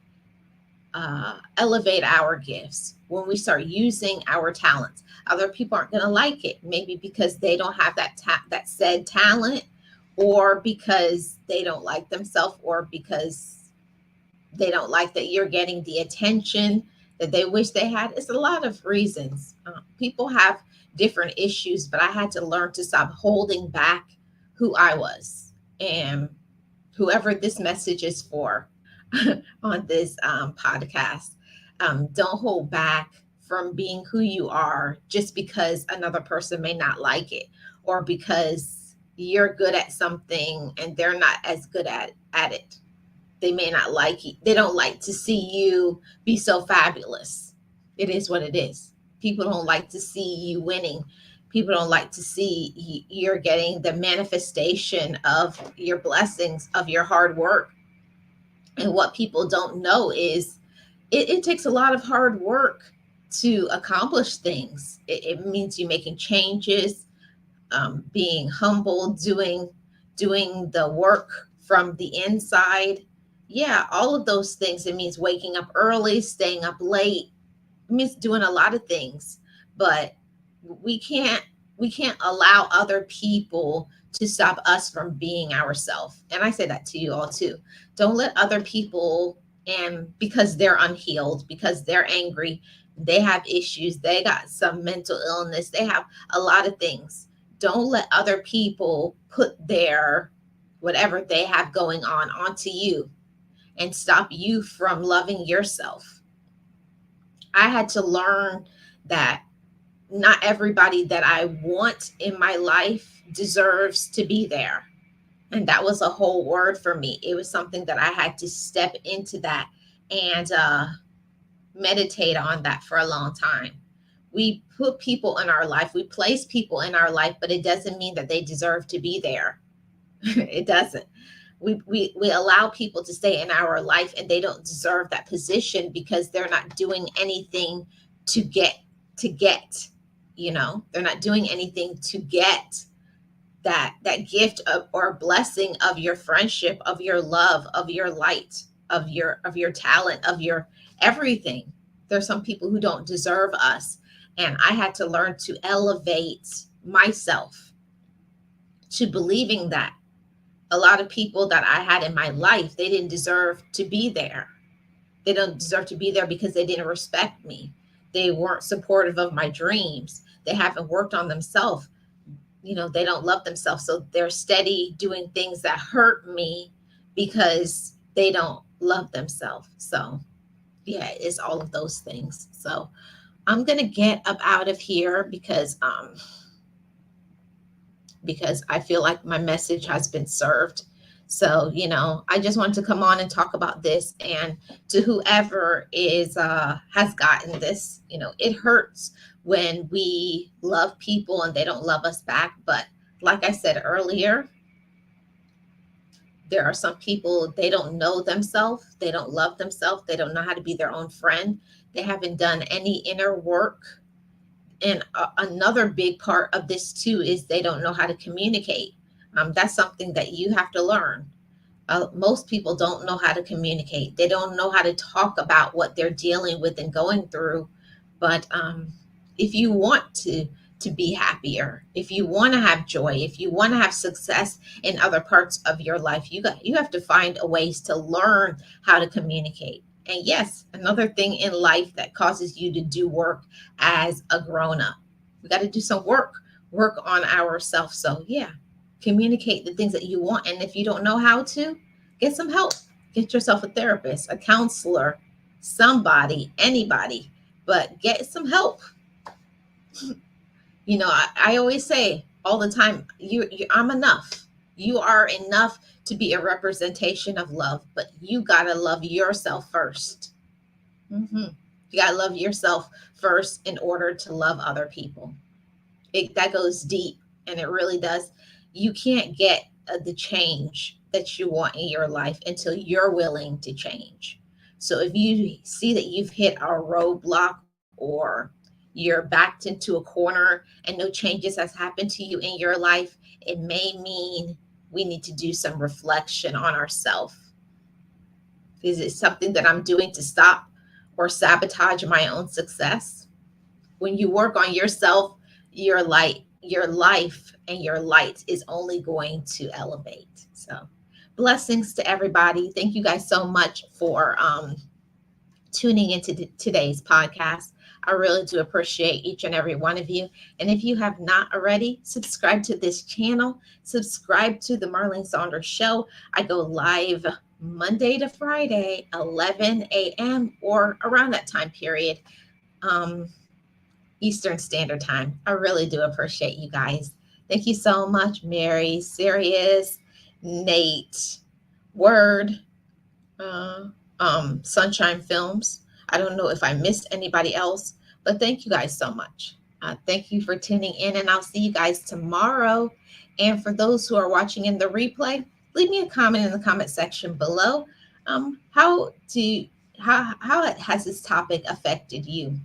elevate our gifts, when we start using our talents, other people aren't going to like it. Maybe because they don't have that said talent, or because they don't like themselves, or because they don't like that you're getting the attention that they wish they had. It's a lot of reasons. People have different issues, but I had to learn to stop holding back who I was. And whoever this message is for on this podcast, don't hold back from being who you are just because another person may not like it, or because you're good at something and they're not as good at it. They may not like you. They don't like to see you be so fabulous. It is what it is. People don't like to see you winning. People don't like to see you're getting the manifestation of your blessings, of your hard work. And what people don't know is it takes a lot of hard work to accomplish things. It means you making changes, being humble, doing the work from the inside. Yeah, all of those things. It means waking up early, staying up late. It means doing a lot of things. But we can't we can't allow other people to stop us from being ourselves. And I say that to you all too. Don't let other people, and because they're unhealed, because they're angry, they have issues, they got some mental illness, they have a lot of things. Don't let other people put their whatever they have going on onto you and stop you from loving yourself. I had to learn that not everybody that I want in my life deserves to be there. And that was a whole word for me. It was something that I had to step into that and meditate on that for a long time. We put people in our life, we place people in our life, but it doesn't mean that they deserve to be there. It doesn't. We allow people to stay in our life and they don't deserve that position because they're not doing anything to get, they're not doing anything to get that gift of, or blessing of your friendship, of your love, of your light, of your talent, of your everything. There's some people who don't deserve us, and I had to learn to elevate myself to believing that a lot of people that I had in my life, they didn't deserve to be there. They don't deserve to be there because they didn't respect me. They weren't supportive of my dreams. They haven't worked on themselves. They don't love themselves. So they're steady doing things that hurt me because they don't love themselves. So, yeah, it's all of those things. So I'm going to get up out of here because I feel like my message has been served. So, I just wanted to come on and talk about this. And to whoever has gotten this, it hurts when we love people and they don't love us back. But like I said earlier, there are some people, they don't know themselves, they don't love themselves, they don't know how to be their own friend, they haven't done any inner work. And another big part of this too is they don't know how to communicate. That's something that you have to learn. Most people don't know how to communicate. They don't know how to talk about what they're dealing with and going through. But if you want to be happier, if you want to have joy, if you want to have success in other parts of your life, you have to find a ways to learn how to communicate. And yes, another thing in life that causes you to do work as a grown up. We got to do some work on ourselves. So yeah, communicate the things that you want. And if you don't know how to, get some help. Get yourself a therapist, a counselor, somebody, anybody, but get some help. I always say all the time, I'm enough. You are enough to be a representation of love, but you got to love yourself first. You got to love yourself first in order to love other people. That goes deep, and it really does. You can't get the change that you want in your life until you're willing to change. So if you see that you've hit a roadblock, or you're backed into a corner and no changes has happened to you in your life, it may mean we need to do some reflection on ourselves. Is it something that I'm doing to stop or sabotage my own success? When you work on yourself, your life and your light is only going to elevate. So blessings to everybody. Thank you guys so much for tuning into today's podcast. I really do appreciate each and every one of you. And if you have not already, subscribe to this channel, subscribe to the Marlene Saunders Show. I go live Monday to Friday, 11 a.m. or around that time period, Eastern Standard Time. I really do appreciate you guys. Thank you so much, Mary, Sirius, Nate, Word, Sunshine Films. I don't know if I missed anybody else, but thank you guys so much. Thank you for tuning in, and I'll see you guys tomorrow. And for those who are watching in the replay, leave me a comment in the comment section below. How has this topic affected you?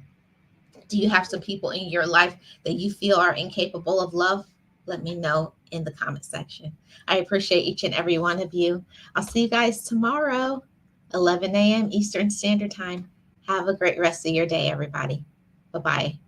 Do you have some people in your life that you feel are incapable of love? Let me know in the comment section. I appreciate each and every one of you. I'll see you guys tomorrow, 11 a.m. Eastern Standard Time. Have a great rest of your day, everybody. Bye-bye.